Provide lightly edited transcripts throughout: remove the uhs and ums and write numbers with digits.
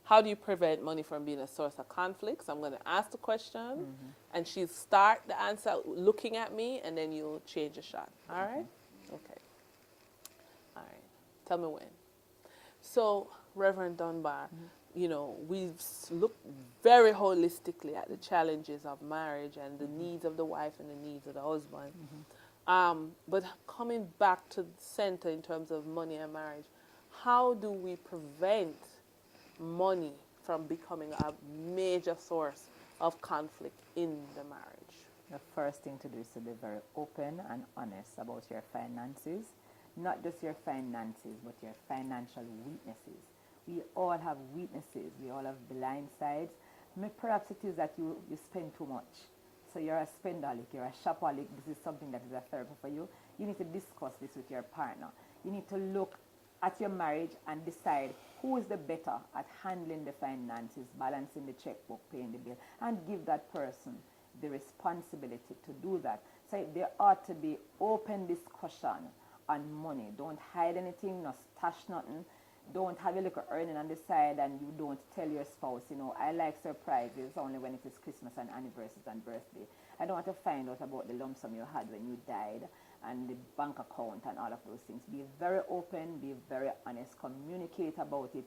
how do you prevent money from being a source of conflict? So I'm going to ask the question, and she'll start the answer looking at me, and then you'll change the shot. All right? Okay. All right. Tell me when. So, Reverend Dunbar, we've looked very holistically at the challenges of marriage and the needs of the wife and the needs of the husband. But coming back to the center in terms of money and marriage, how do we prevent money from becoming a major source of conflict in the marriage? The first thing to do is to be very open and honest about your finances. Not just your finances, but your financial weaknesses. We all have weaknesses. We all have blind sides. Perhaps it is that you spend too much. So you're a spendaholic, you're a shopaholic. This is something that is a therapy for you. You need to discuss this with your partner. You need to look at your marriage and decide who is the better at handling the finances, balancing the checkbook, paying the bill, and give that person the responsibility to do that. So there ought to be open discussion on money. Don't hide anything, no stash nothing. Don't have a little earning on the side and you don't tell your spouse, I like surprises only when it is Christmas and anniversaries and birthday. I don't want to find out about the lump sum you had when you died and the bank account and all of those things. Be very open, be very honest, communicate about it.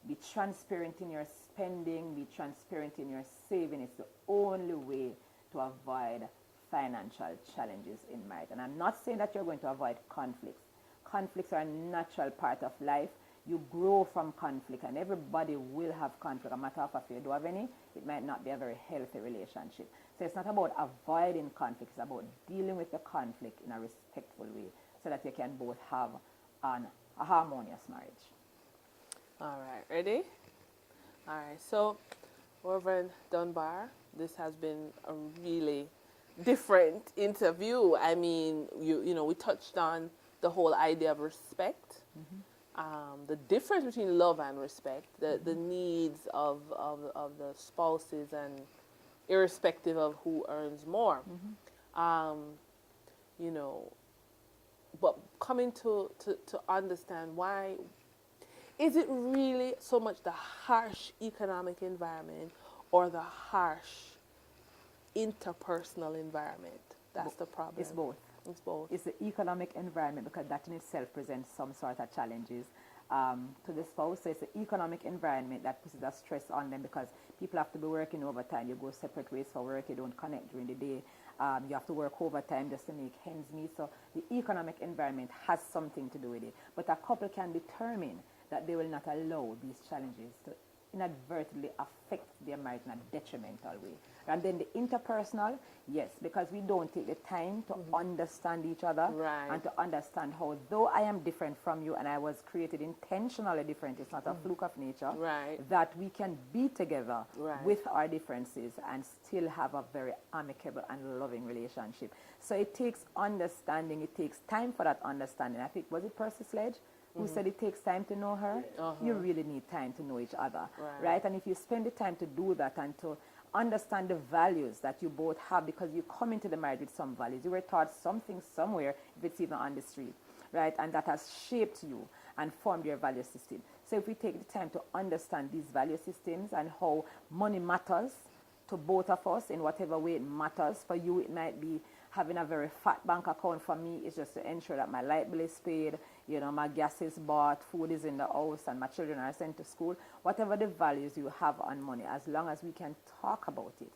Be transparent in your spending, be transparent in your saving. It's the only way to avoid financial challenges in marriage. And I'm not saying that you're going to avoid conflicts. Conflicts are a natural part of life. You grow from conflict, and everybody will have conflict. No matter if you do have any, it might not be a very healthy relationship. So it's not about avoiding conflict. It's about dealing with the conflict in a respectful way so that you can both have a harmonious marriage. All right, ready? All right, so Reverend Dunbar, this has been a really different interview. I mean, we touched on the whole idea of respect, the difference between love and respect, the needs of the spouses, and irrespective of who earns more. But coming to understand why, is it really so much the harsh economic environment or the harsh interpersonal environment that's the problem? It's both. It's both. It's the economic environment, because that in itself presents some sort of challenges to the spouse. So it's the economic environment that puts the stress on them, because people have to be working overtime. You go separate ways for work. You don't connect during the day. You have to work overtime just to make ends meet. So the economic environment has something to do with it. But a couple can determine that they will not allow these challenges to inadvertently affect their marriage in a detrimental way. And then the interpersonal, yes, because we don't take the time to understand each other, and to understand how, though I am different from you and I was created intentionally different, it's not a fluke of nature, that we can be together with our differences and still have a very amicable and loving relationship. So it takes understanding, it takes time for that understanding. I think, was it Percy Sledge who said it takes time to know her? You really need time to know each other, right? And if you spend the time to do that and to understand the values that you both have, because you come into the marriage with some values. You were taught something somewhere, if it's even on the street, right? And that has shaped you and formed your value system. So if we take the time to understand these value systems and how money matters to both of us in whatever way it matters. For you, it might be having a very fat bank account. For me, it's just to ensure that my light bill is paid, my gas is bought, food is in the house, and my children are sent to school. Whatever the values you have on money, as long as we can talk about it,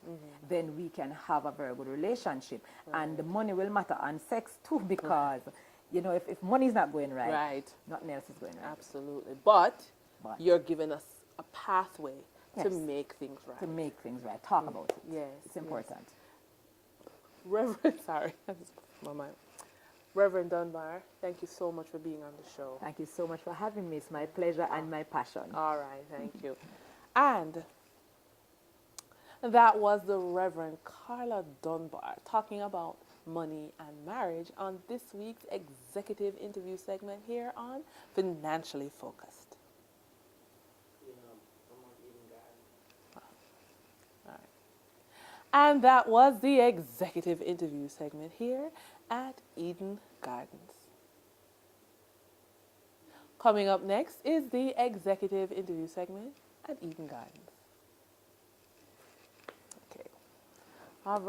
then we can have a very good relationship. And the money will matter, and sex too, because, if money is not going right, nothing else is going right. Absolutely. But you're giving us a pathway to make things right. To make things right. Talk about it. Yes. It's important. Reverend, sorry, my mind. Reverend Dunbar, thank you so much for being on the show. Thank you so much for having me. It's my pleasure and my passion. All right, thank you. And that was the Reverend Carla Dunbar talking about money and marriage on this week's executive interview segment here on Financially Focused. And that was the executive interview segment here at Eden Gardens. Coming up next is the executive interview segment at Eden Gardens. Okay. All right.